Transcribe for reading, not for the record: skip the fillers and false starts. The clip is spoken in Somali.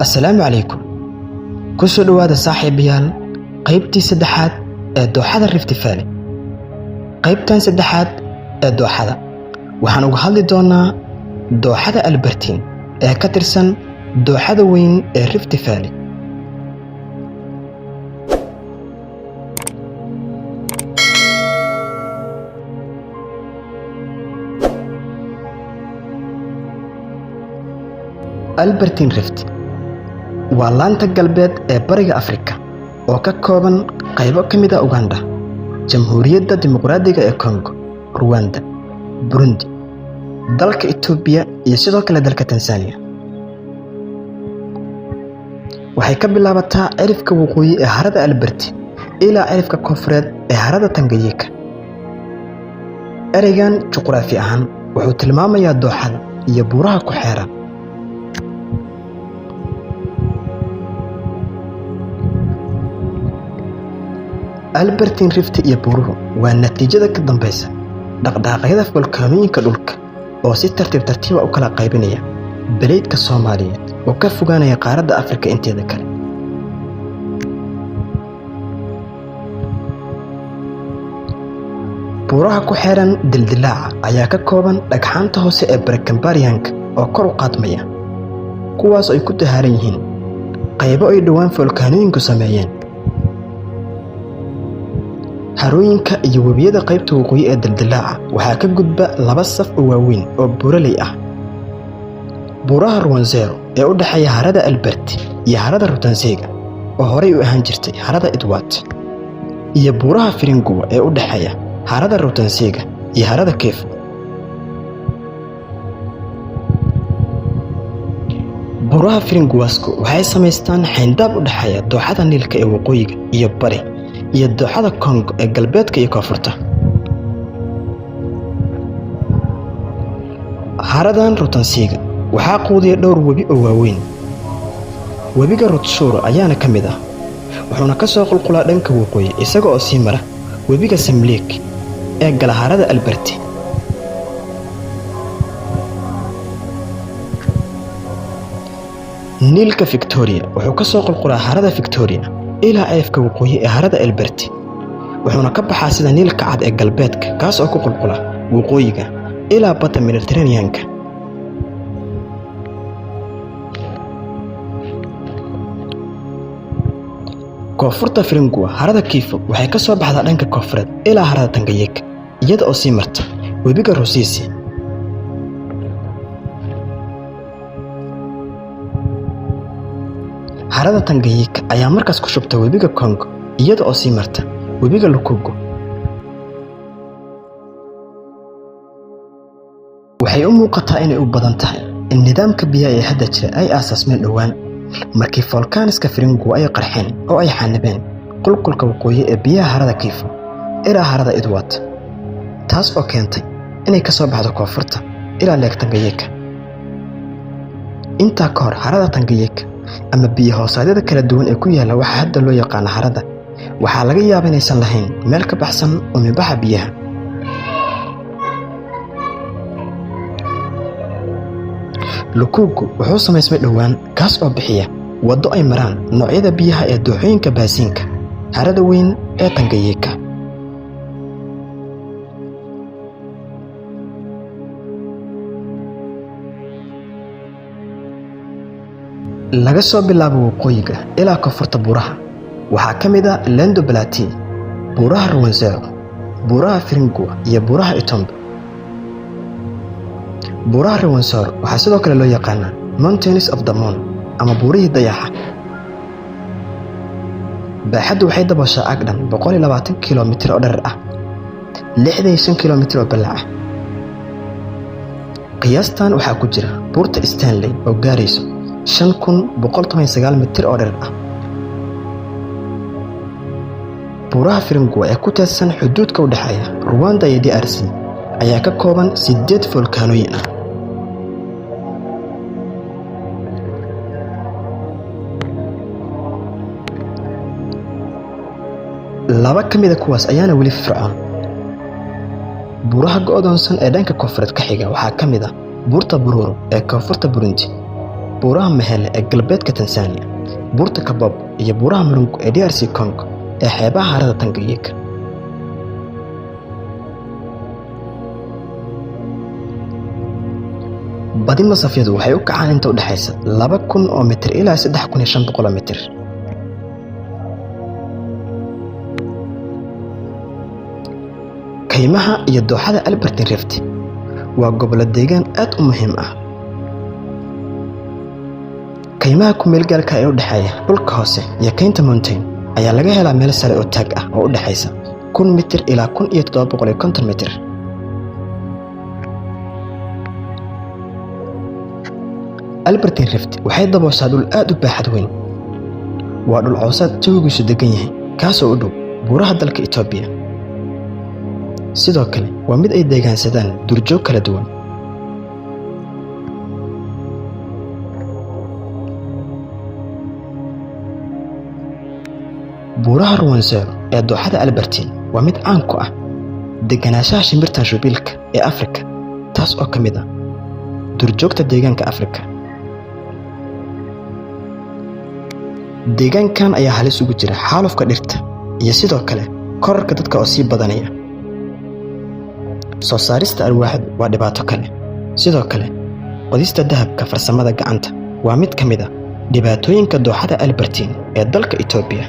السلام عليكم. كسو دواada saaxiibayaal qaybtii saddexaad ee dooxada Rift Valley. qaybtan saddexaad ee dooxada waxaan uga hadli doonaa dooxada Albertine ee ka tirsan dooxada weyn ee Rift Valley. Albertine Rift waa laanta galbeed ee bariga Afrika oo ka kooban qaybo ka mid ah Uganda, Jamhuuriyadda Dimuqraadiga ee Congo, Rwanda, Burundi, dalka Ethiopia iyo sidoo kale dalka Tanzania. waxay ka bilaabataa cirifka waqooyi ee harada Albertine ilaa cirifka koonfureed ee harada Tanganyika. ereygan juqraafi ahaan wuxuu tilmaamayaa dooxada iyo buuraha ku xeeran. Albertine Rift iyo buuruhu waa natiijada ka dambaysa dhaqdhaqaaqyada volkaanooyinka dhulka oo si tartiib tartiib u kala qaybinaya baleedka Soomaaliyeed oo ka fogaanaya qaaradda Afrika inteeda kale. buuraha ku xeeran dildilaaca ayaa ka kooban dhagxaanta hoose ee Breckenbarianka oo kor u qaadmaya, kuwaas ay ku dahaaran yihiin qaybo ay dhawaan volkaanooyinku sameeyeen. harooyinka iyo webiyada qaybta waqooyi ee dildilaaca waxaa ka gudba laba saf oo waaweyn oo buuraley ah. buuraha Rwenzori ee u dhaxeeya harada Albert iyo harada Rutanzega oo horey u ahaan jirtay harada Edward, iyo buuraha Firinguwa ee u dhaxeeya harada Rutanzega iyo harada Kivu. buuraha Firinguwasku waxay samaystaan xeyndaab u dhaxeeya dooxada Niilka ee waqooyiga iyo bari iyo dooxada Congo ee galbeedka iyo koonfurta. haradan Rutanzega waxaa quudiya dhowr webi oo waaweyn. webiga Rutshuru ayaana ka mid ah, wuxuuna ka soo qulqulaa dhanka waqooyi isaga oo sii mara webiga Semlek ee gala harada Albert. Niilka Victoria wuxuu ka soo qulqulaa harada Victoria ilaa cirifka waqooyi ee harada Albert, wuxuuna ka baxaa sida Niilka cad ee galbeedka kaas oo ku qulqula waqooyiga ilaa badda Mediterranean-ka. koonfurta Firinguwa harada Kivu waxay ka soo baxdaa dhanka koonfureed ilaa harada Tanganyika iyada oo sii marta webiga Rusizi. harada Tanganyika ayaa markaas ku shubta webiga Congo iyada oo sii marta webiga Lukugu. waxay u muuqataa inay u badan tahay in nidaamka biyaha ee hadda jira ay aasaasmeen dhowaan markii volkaaniska Firinguwa ay qarxeen oo ay xanibeen qulqulka waqooyi ee biyaha harada Kivu ilaa harada Edward, taas oo keentay inay ka soo baxdo koonfurta ilaa leeg Tanganyika. intaa ka hor harada Tanganyika ama biyo hoosaadyada kala duwan ee ku yaala waxa hadda loo yaqaan harada waxaa laga yaabaa inaysan lahayn meel ka baxsan oo mibaxa biyaha. Lukugu wuxuu samaysmay dhowaan kaas oo bixiya waddo ay maraan noocyada biyaha ee dooxooyinka baasiinka harada weyn ee Tanganyika. laga soo bilaabo waqooyiga ilaa koonfurta buuraha waxaa ka mid ah Lendo Plateau, buuraha Rwenzori, buuraha Firinguwa iyo buuraha Itombe. buuraha Rwenzori waxaa sidoo kale loo yaqaanaa Mountains of the Moon ama buurihii dayaxa. baaxaddu waxay dabooshaa aag dhan 120 kiiloomitir oo dherer ah, 65 kiiloomitir oo ballac ah. qiyaastan waxaa ku jira buurta Stanley oo gaarayso 5119 mitir oo dherer ah. buuraha Firinguwa ee ku teedsan xuduudka u dhaxeeya Rwanda iyo DRC ayaa ka kooban 8 volkaanooyin ah. laba ka mid ah kuwaas ayaana weli fircoon. buuraha go'doonsan ee dhanka koonfureed ka xiga waxaa ka mid ah buurta Bururu ee koonfurta Burundi buuraha Mahele ee galbeedka Tansaaniya, buurta Kabob iyo buuraha Mulungu ee DRC Congo ee xeebaha harada Tanganyika. badi masafyadu waxay u kacaan inta u dhaxaysa 2,000 oo mitir ilaa 3,500 mitir. kaymaha iyo dooxada Albertine Rift waa gobolo deegaan aad u muhiim ah. kaymaha ku meel gaalka ee u dhaxeeya dhulka hoose iyo Kaynta Mountain ayaa laga helaa meel sare oo taag ah oo u dhaxaysa 1,000 mitir ilaa 1,750 mitir. Albertine Rift waxay dabooshaa dhul aad u baaxad weyn. waa dhul cawsaad jawigiisu degan yahay kaasoo u dhow buuraha dalka Itoobiya. sidoo kale waa mid ay deegaansadaan duurjoog kala duwan. buuraha Rwenzori ee dooxada Albertine waa mid caan ku ah deganaanshaha shimbirta shubilka ee Afrika, taas oo ka mid ah duurjoogta deegaanka Afrika. deegaankan ayaa halis ugu jira xaalufka dhirta iyo sidoo kale kororka dadka oo sii badanaya. soo saarista alwaaxdu waa dhibaato kale. sidoo kale qodista dahabka farsamada gacanta waa mid ka mid ah dhibaatooyinka dooxada Albertine ee dalka Itoobiya.